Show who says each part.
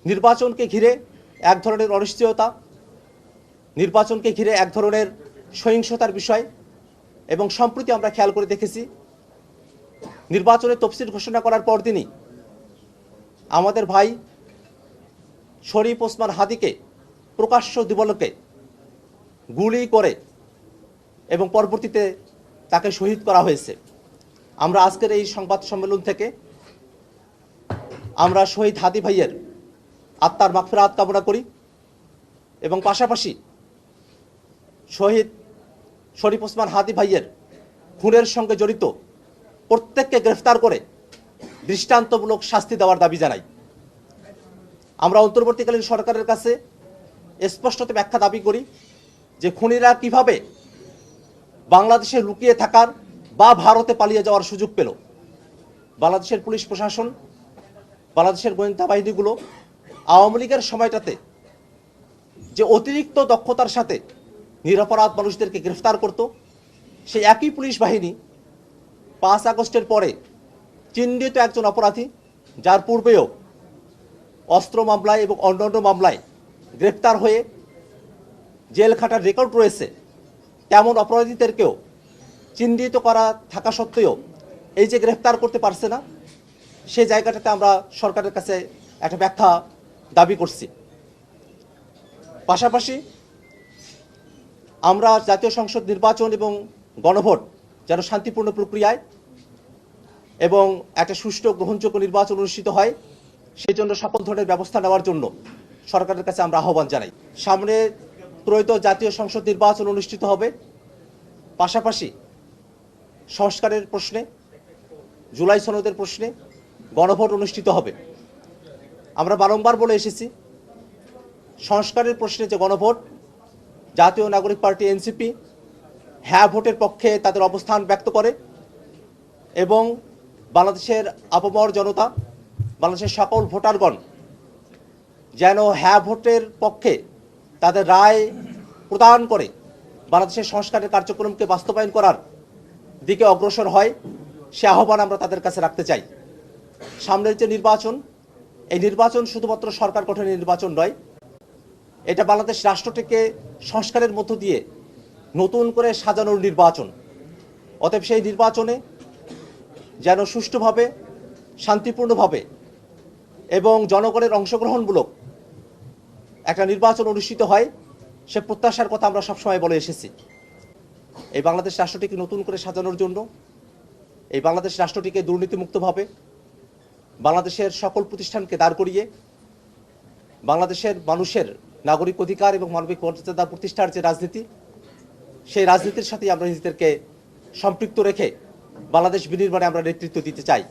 Speaker 1: নির্বাচনকে ঘিরে এক ধরনের অনিশ্চয়তা, নির্বাচনকে ঘিরে এক ধরনের সহিংসতার বিষয়, এবং সম্প্রতি আমরা খেয়াল করে দেখেছি নির্বাচনের তফসিল ঘোষণা করার পরদিনই আমাদের ভাই শরীফ ওসমান হাদিকে প্রকাশ্য দিবলোকে গুলি করে এবং পরবর্তীতে তাকে শহীদ করা হয়েছে। আমরা আজকের এই সংবাদ সম্মেলন থেকে আমরা শহীদ হাদি ভাইয়ের আত্মার মাগফিরাত কামনা করি এবং পাশাপাশি শহীদ শরীফ ওসমান হাদি ভাইয়ের খুনের সঙ্গে জড়িত প্রত্যেককে গ্রেফতার করে দৃষ্টান্তমূলক শাস্তি দেওয়ার দাবি জানাই। আমরা অন্তর্বর্তীকালীন সরকারের কাছে স্পষ্টত ব্যাখ্যা দাবি করি যে খুনিরা কিভাবে বাংলাদেশে লুকিয়ে থাকার বা ভারতে পালিয়ে যাওয়ার সুযোগ পেল। বাংলাদেশের পুলিশ প্রশাসন, বাংলাদেশের গোয়েন্দা বাহিনীগুলো আওয়ামী লীগের সময়টাতে যে অতিরিক্ত দক্ষতার সাথে নিরপরাধ মানুষদেরকে গ্রেফতার করত, সেই একই পুলিশ বাহিনী 5 আগস্টের পরে চিহ্নিত একজন অপরাধী, যার পূর্বেও অস্ত্র মামলায় এবং অন্যান্য মামলায় গ্রেফতার হয়ে জেল খাটার রেকর্ড রয়েছে, তেমন অপরাধীদেরকেও চিহ্নিত করা থাকা সত্ত্বেও এই যে গ্রেফতার করতে পারছে না, সেই জায়গাটাতে আমরা সরকারের কাছে একটা ব্যাখ্যা দাবি করছি। পাশাপাশি আমরা জাতীয় সংসদ নির্বাচন এবং গণভোট যেন শান্তিপূর্ণ প্রক্রিয়ায় এবং একটা সুষ্ঠু গ্রহণযোগ্য নির্বাচন অনুষ্ঠিত হয়, সেই জন্য সকল ধরনের ব্যবস্থা নেওয়ার জন্য সরকারের কাছে আমরা আহ্বান জানাই। সামনে ত্রয়োদশ জাতীয় সংসদ নির্বাচন অনুষ্ঠিত হবে, পাশাপাশি সংস্কারের প্রশ্নে, জুলাই সনদের প্রশ্নে গণভোট অনুষ্ঠিত হবে। আমরা বারংবার বলে এসেছি সংস্কারের প্রশ্নে যে গণভোট, জাতীয় নাগরিক পার্টি এনসিপি হ্যাঁ ভোটের পক্ষে তাদের অবস্থান ব্যক্ত করে এবং বাংলাদেশের আপামর জনতা, বাংলাদেশের সকল ভোটারগণ যেন হ্যাঁ ভোটের পক্ষে তাদের রায় প্রদান করে বাংলাদেশের সংস্কারের কার্যক্রমকে বাস্তবায়ন করার দিকে অগ্রসর হয়, সে আহ্বান আমরা তাদের কাছে রাখতে চাই। সামনের যে নির্বাচন, এই নির্বাচন শুধুমাত্র সরকার গঠনের নির্বাচন নয়, এটা বাংলাদেশ রাষ্ট্রটিকে সংস্কারের মধ্য দিয়ে নতুন করে সাজানোর নির্বাচন। অতএব সেই নির্বাচনে যেন সুষ্ঠুভাবে, শান্তিপূর্ণভাবে এবং জনগণের অংশগ্রহণমূলক একটা নির্বাচন অনুষ্ঠিত হয়, সে প্রত্যাশার কথা আমরা সবসময় বলে এসেছি। এই বাংলাদেশ রাষ্ট্রটিকে নতুন করে সাজানোর জন্য, এই বাংলাদেশ রাষ্ট্রটিকে দুর্নীতিমুক্তভাবে বাংলাদেশের সকল প্রতিষ্ঠানকে দাঁড় করিয়ে বাংলাদেশের মানুষের নাগরিক অধিকার এবং মানবিক মর্যাদা প্রতিষ্ঠার যে রাজনীতি, সেই রাজনীতির সাথে আমরা নিজেদেরকে সম্পৃক্ত রেখে বাংলাদেশ বিনির্মাণে আমরা নেতৃত্ব দিতে চাই।